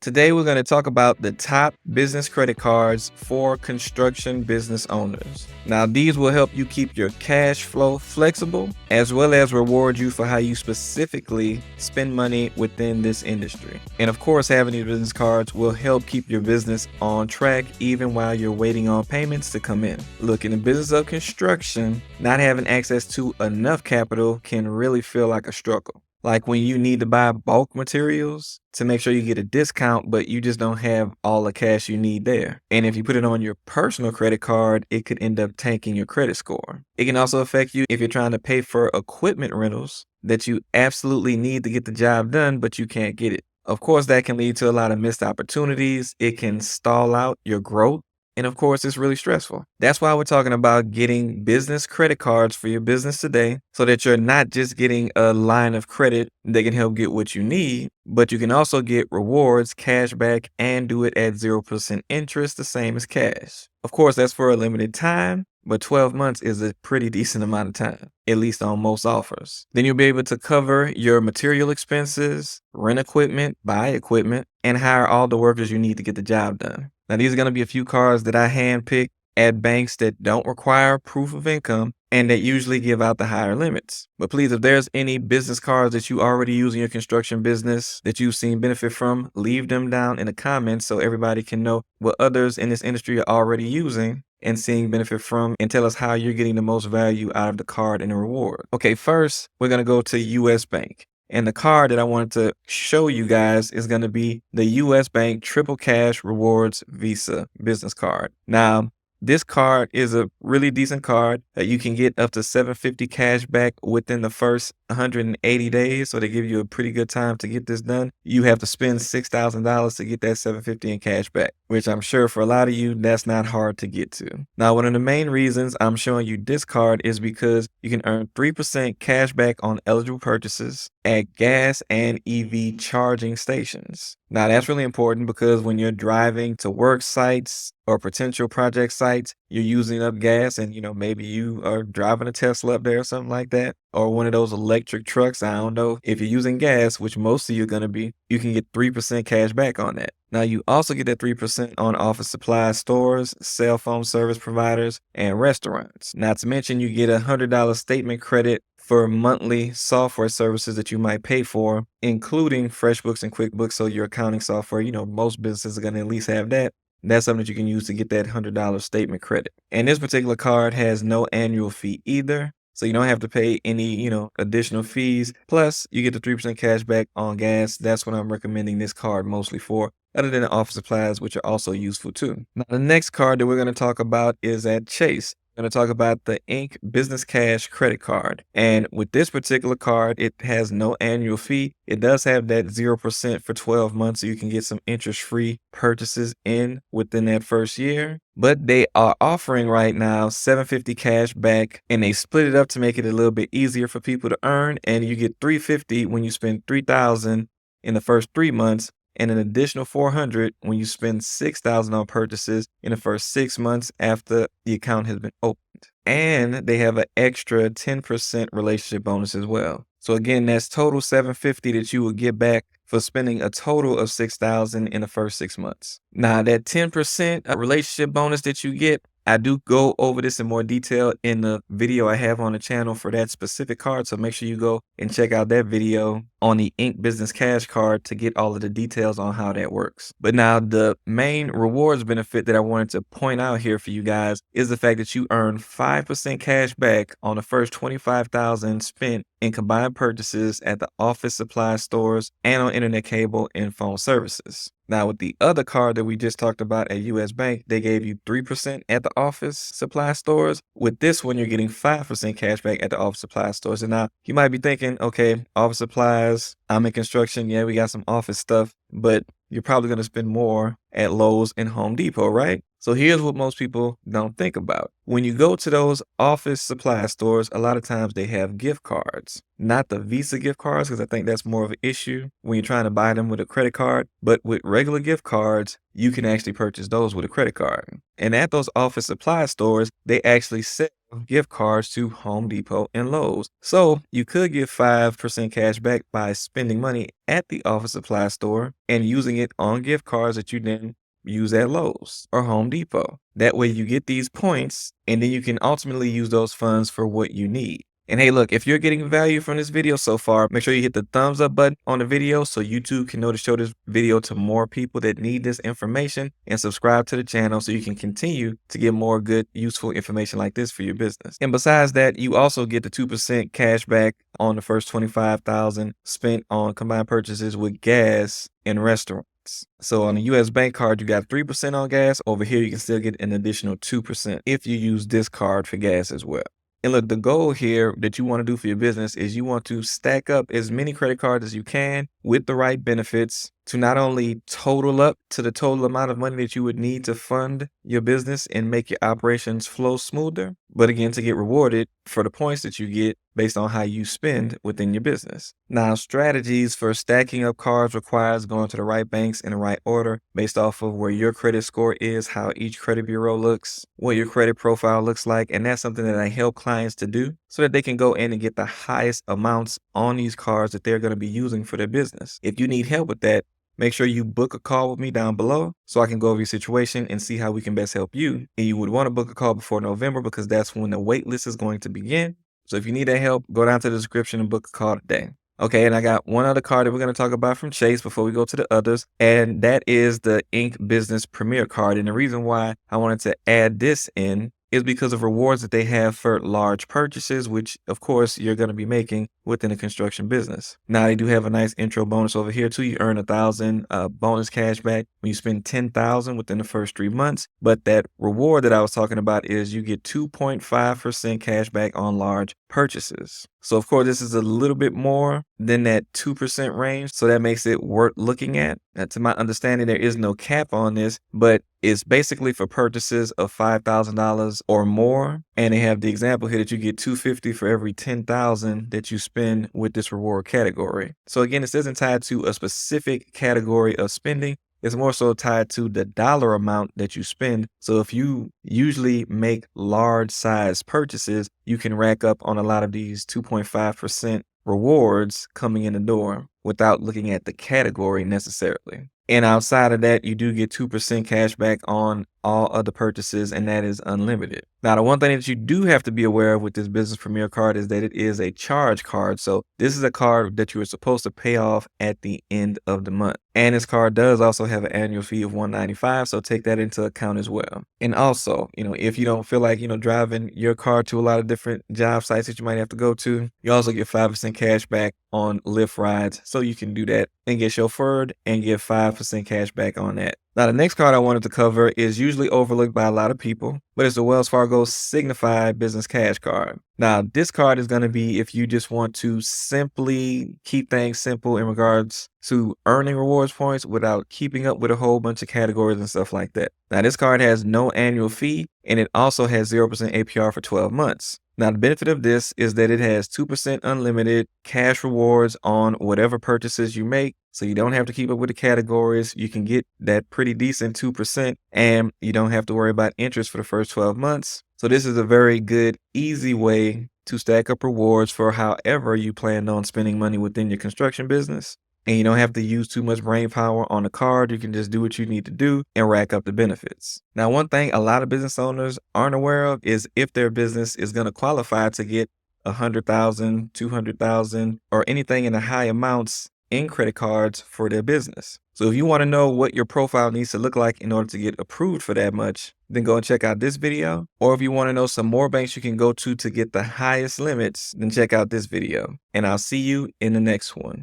Today, we're going to talk about the top business credit cards for construction business owners. Now, these will help you keep your cash flow flexible, as well as reward you for how you specifically spend money within this industry. And of course, having these business cards will help keep your business on track even while you're waiting on payments to come in. Look, in the business of construction, not having access to enough capital can really feel like a struggle. Like when you need to buy bulk materials to make sure you get a discount, but you just don't have all the cash you need there. And if you put it on your personal credit card, it could end up tanking your credit score. It can also affect you if you're trying to pay for equipment rentals that you absolutely need to get the job done, but you can't get it. Of course, that can lead to a lot of missed opportunities. It can stall out your growth. And of course, it's really stressful. That's why we're talking about getting business credit cards for your business today so that you're not just getting a line of credit that can help get what you need, but you can also get rewards, cash back, and do it at 0% interest, the same as cash. Of course, that's for a limited time, but 12 months is a pretty decent amount of time, at least on most offers. Then you'll be able to cover your material expenses, rent equipment, buy equipment, and hire all the workers you need to get the job done. Now, these are going to be a few cards that I handpicked at banks that don't require proof of income and that usually give out the higher limits. But please, if there's any business cards that you already use in your construction business that you've seen benefit from, leave them down in the comments so everybody can know what others in this industry are already using and seeing benefit from, and tell us how you're getting the most value out of the card and the reward. Okay, first, we're going to go to US Bank. And the card that I wanted to show you guys is going to be the US Bank Triple Cash Rewards Visa business card. Now, this card is a really decent card that you can get up to $750 cash back within the first 180 days. So they give you a pretty good time to get this done. You have to spend $6,000 to get that $750 in cash back, which I'm sure for a lot of you, that's not hard to get to. Now, one of the main reasons I'm showing you this card is because you can earn 3% cash back on eligible purchases at gas and EV charging stations. Now, that's really important because when you're driving to work sites or potential project sites, you're using up gas and, maybe you are driving a Tesla up there or something like that, or one of those electric trucks. I don't know. If you're using gas, which most of you are going to be, you can get 3% cash back on that. Now, you also get that 3% on office supply stores, cell phone service providers, and restaurants. Not to mention, you get $100 statement credit for monthly software services that you might pay for, including FreshBooks and QuickBooks. So your accounting software, most businesses are going to at least have that. That's something that you can use to get that $100 statement credit. And this particular card has no annual fee either. So you don't have to pay any, additional fees. Plus, you get the 3% cash back on gas. That's what I'm recommending this card mostly for, other than the office supplies, which are also useful too. Now, the next card that we're going to talk about is at Chase. Going to talk about the Inc. Business Cash Credit Card. And with this particular card, it has no annual fee. It does have that 0% for 12 months, so you can get some interest-free purchases in within that first year. But they are offering right now $750 cash back, and they split it up to make it a little bit easier for people to earn. And you get $350 when you spend $3,000 in the first 3 months, and an additional $400 when you spend $6,000 on purchases in the first 6 months after the account has been opened. And they have an extra 10% relationship bonus as well. So again, that's total $750 that you will get back for spending a total of $6,000 in the first 6 months. Now, that 10% relationship bonus that you get, I do go over this in more detail in the video I have on the channel for that specific card. So make sure you go and check out that video on the Inc. Business Cash Card to get all of the details on how that works. But now the main rewards benefit that I wanted to point out here for you guys is the fact that you earn 5% cash back on the first $25,000 spent in combined purchases at the office supply stores and on internet cable and phone services. Now, with the other card that we just talked about at US Bank, they gave you 3% at the office supply stores. With this one, you're getting 5% cash back at the office supply stores. And now you might be thinking, okay, office supplies, I'm in construction. Yeah, we got some office stuff, but you're probably going to spend more at Lowe's and Home Depot, right? So here's what most people don't think about. When you go to those office supply stores, a lot of times they have gift cards, not the Visa gift cards, because I think that's more of an issue when you're trying to buy them with a credit card. But with regular gift cards, you can actually purchase those with a credit card. And at those office supply stores, they actually sell gift cards to Home Depot and Lowe's. So you could get 5% cash back by spending money at the office supply store and using it on gift cards that you then use at Lowe's or Home Depot. That way you get these points and then you can ultimately use those funds for what you need. And hey, look, if you're getting value from this video so far, make sure you hit the thumbs up button on the video so YouTube can know to show this video to more people that need this information, and subscribe to the channel so you can continue to get more good, useful information like this for your business. And besides that, you also get the 2% cash back on the first $25,000 spent on combined purchases with gas and restaurants. So on a US bank card, you got 3% on gas. Over here, you can still get an additional 2% if you use this card for gas as well. And look, the goal here that you want to do for your business is you want to stack up as many credit cards as you can with the right benefits to not only total up to the total amount of money that you would need to fund your business and make your operations flow smoother, but again, to get rewarded for the points that you get based on how you spend within your business. Now, strategies for stacking up cards requires going to the right banks in the right order based off of where your credit score is, how each credit bureau looks, what your credit profile looks like. And that's something that I help clients to do so that they can go in and get the highest amounts on these cards that they're going to be using for their business. If you need help with that, make sure you book a call with me down below so I can go over your situation and see how we can best help you. And you would want to book a call before November because that's when the wait list is going to begin. So if you need that help, go down to the description and book a call today. Okay, and I got one other card that we're going to talk about from Chase before we go to the others, and that is the Ink Business Premier card. And the reason why I wanted to add this in is because of rewards that they have for large purchases, which of course you're going to be making within a construction business. Now they do have a nice intro bonus over here too. You earn 1,000 bonus cash back when you spend 10,000 within the first 3 months. But that reward that I was talking about is you get 2.5% cash back on large purchases. So of course, this is a little bit more than that 2% range. So that makes it worth looking at. Now, to my understanding, there is no cap on this, but it's basically for purchases of $5,000 or more. And they have the example here that you get $250 for every 10,000 that you spend with this reward category. So again, this isn't tied to a specific category of spending. It's more so tied to the dollar amount that you spend. So if you usually make large size purchases, you can rack up on a lot of these 2.5% rewards coming in the door without looking at the category necessarily. And outside of that, you do get 2% cash back on all other purchases, and that is unlimited. Now, the one thing that you do have to be aware of with this Business Premier card is that it is a charge card. So this is a card that you are supposed to pay off at the end of the month. And this card does also have an annual fee of $195. So take that into account as well. And also, if you don't feel like, driving your car to a lot of different job sites that you might have to go to, you also get 5% cash back on Lyft rides. So you can do that and get chauffeured and get 5% cash back on that. Now, the next card I wanted to cover is usually overlooked by a lot of people, but it's the Wells Fargo Signify Business Cash Card. Now, this card is going to be if you just want to simply keep things simple in regards to earning rewards points without keeping up with a whole bunch of categories and stuff like that. Now, this card has no annual fee, and it also has 0% APR for 12 months. Now, the benefit of this is that it has 2% unlimited cash rewards on whatever purchases you make. So you don't have to keep up with the categories. You can get that pretty decent 2%, and you don't have to worry about interest for the first 12 months. So this is a very good, easy way to stack up rewards for however you plan on spending money within your construction business. And you don't have to use too much brain power on the card. You can just do what you need to do and rack up the benefits. Now, one thing a lot of business owners aren't aware of is if their business is going to qualify to get 100,000, 200,000, or anything in the high amounts in credit cards for their business. So if you want to know what your profile needs to look like in order to get approved for that much, then go and check out this video. Or if you want to know some more banks you can go to get the highest limits, then check out this video. And I'll see you in the next one.